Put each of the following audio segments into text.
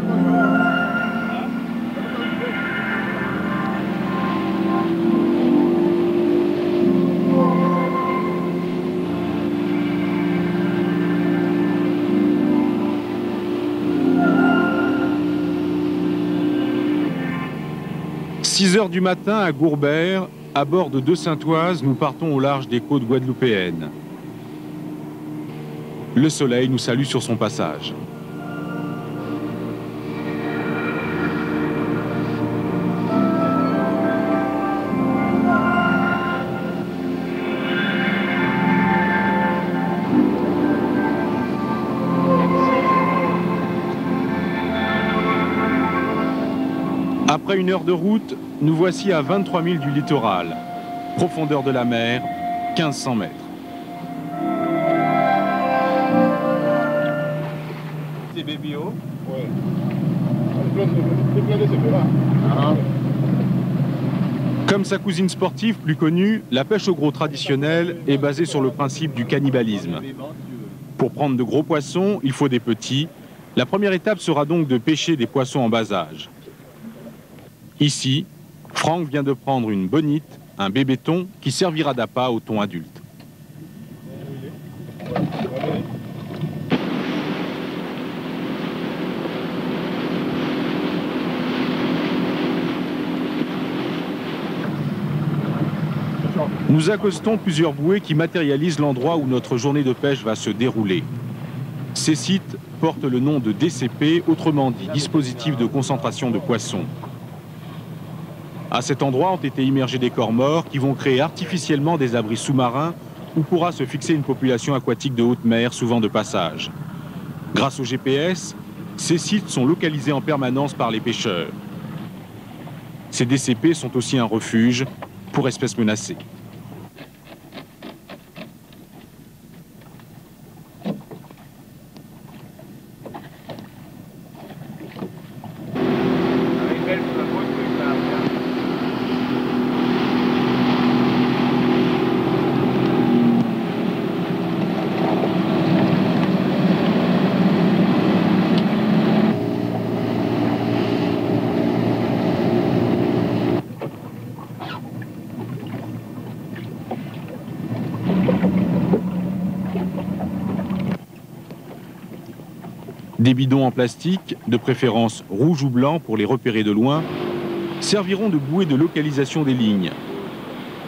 « 6 heures du matin à Gourbert, à bord de 2 Saintoises, nous partons au large des côtes guadeloupéennes. Le soleil nous salue sur son passage. Après 1 heure de route, nous voici à 23 000 du littoral. Profondeur de la mer, 1500 mètres. C'est BBO. Ouais. Comme sa cousine sportive plus connue, la pêche au gros traditionnelle est basée sur le principe du cannibalisme. Pour prendre de gros poissons, il faut des petits. La première étape sera donc de pêcher des poissons en bas âge. Ici, Franck vient de prendre une bonite, un bébé thon qui servira d'appât au thon adulte. Nous accostons plusieurs bouées qui matérialisent l'endroit où notre journée de pêche va se dérouler. Ces sites portent le nom de DCP, autrement dit dispositif de concentration de poissons. À cet endroit ont été immergés des corps morts qui vont créer artificiellement des abris sous-marins où pourra se fixer une population aquatique de haute mer, souvent de passage. Grâce au GPS, ces sites sont localisés en permanence par les pêcheurs. Ces DCP sont aussi un refuge pour espèces menacées. Des bidons en plastique, de préférence rouge ou blanc pour les repérer de loin, serviront de bouée de localisation des lignes.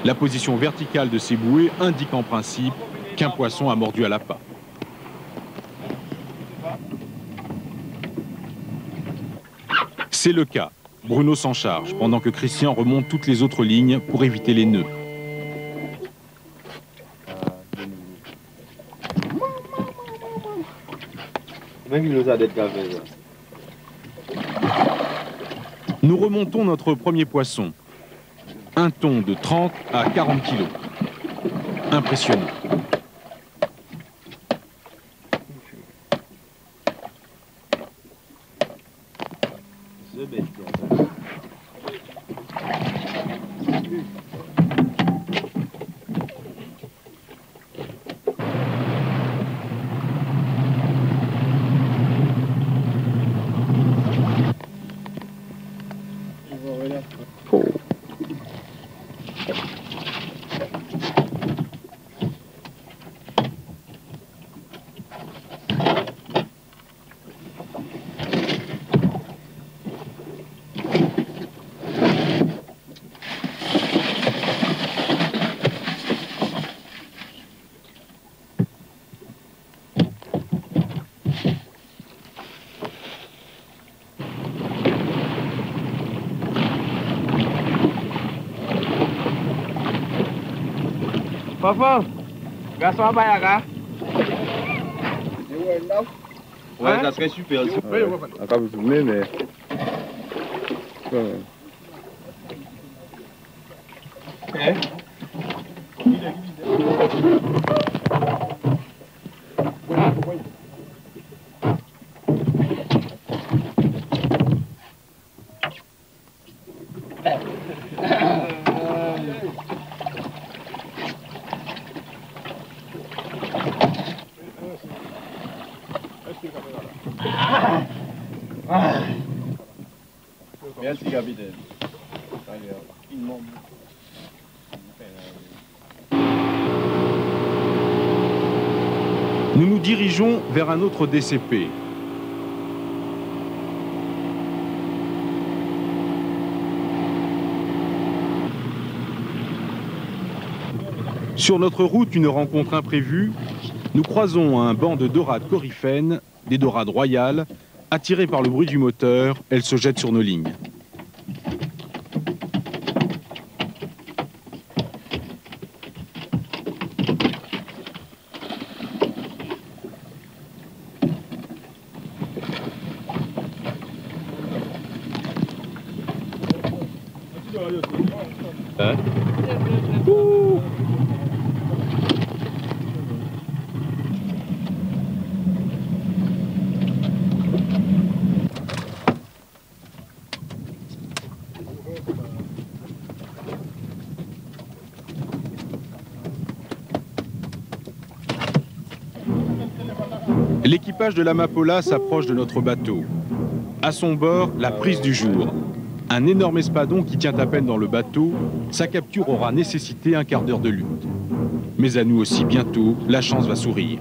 La position verticale de ces bouées indique en principe qu'un poisson a mordu à l'appât. C'est le cas. Bruno s'en charge, pendant que Christian remonte toutes les autres lignes pour éviter les nœuds. Nous remontons notre premier poisson. Un thon de 30 à 40 kilos. Impressionnant. Papa, garçon à Bayaga. Ouais, ça serait super. On va tourner, mais. Merci, capitaine. Nous nous dirigeons vers un autre DCP. Sur notre route, une rencontre imprévue. Nous croisons un banc de dorades coryphènes, des dorades royales. Attirées par le bruit du moteur, elles se jettent sur nos lignes. L'équipage de l'Amapola s'approche de notre bateau. À son bord, la prise du jour. Un énorme espadon qui tient à peine dans le bateau, sa capture aura nécessité un quart d'heure de lutte. Mais à nous aussi, bientôt, la chance va sourire.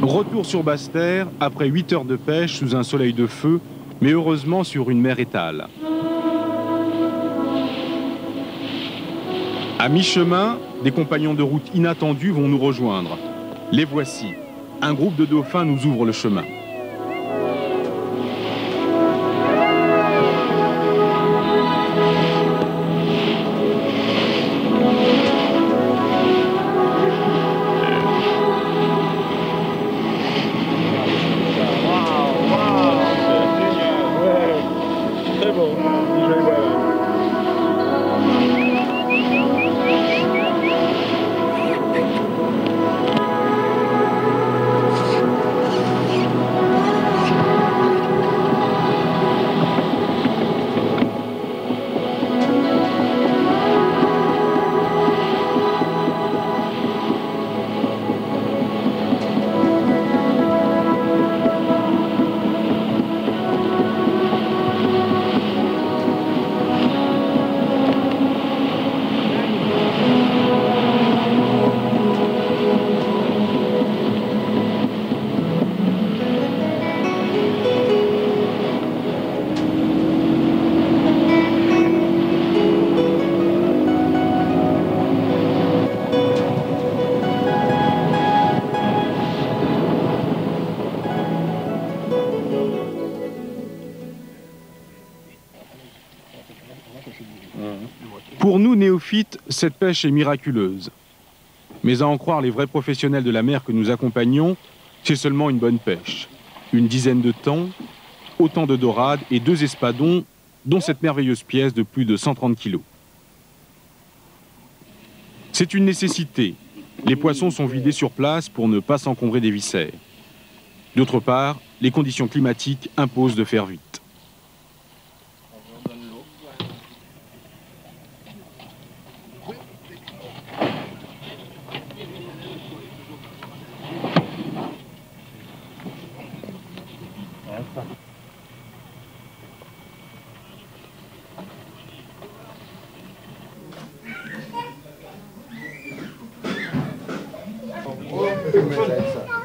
Retour sur Basse-Terre, après 8 heures de pêche sous un soleil de feu, mais heureusement sur une mer étale. À mi-chemin, des compagnons de route inattendus vont nous rejoindre. Les voici. Un groupe de dauphins nous ouvre le chemin. Pour nous, néophytes, cette pêche est miraculeuse. Mais à en croire les vrais professionnels de la mer que nous accompagnons, c'est seulement une bonne pêche. Une dizaine de thons, autant de dorades et 2 espadons, dont cette merveilleuse pièce de plus de 130 kilos. C'est une nécessité. Les poissons sont vidés sur place pour ne pas s'encombrer des viscères. D'autre part, les conditions climatiques imposent de faire vite.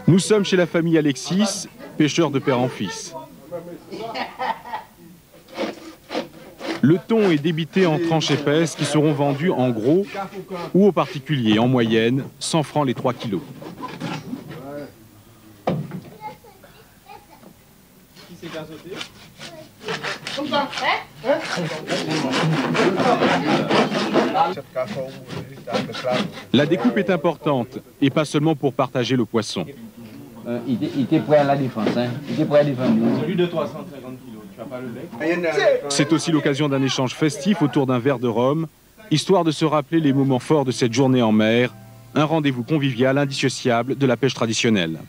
Nous sommes chez la famille Alexis, pêcheurs de père en fils. Le thon est débité en tranches épaisses qui seront vendues en gros ou aux particuliers, en moyenne 100 francs les 3 kilos. La découpe est importante, et pas seulement pour partager le poisson. Il était prêt à la défense, hein. Il était prêt à défendre. Celui de 350 kilos, tu vas pas le bec. C'est aussi l'occasion d'un échange festif autour d'un verre de rhum, histoire de se rappeler les moments forts de cette journée en mer, un rendez-vous convivial indissociable de la pêche traditionnelle.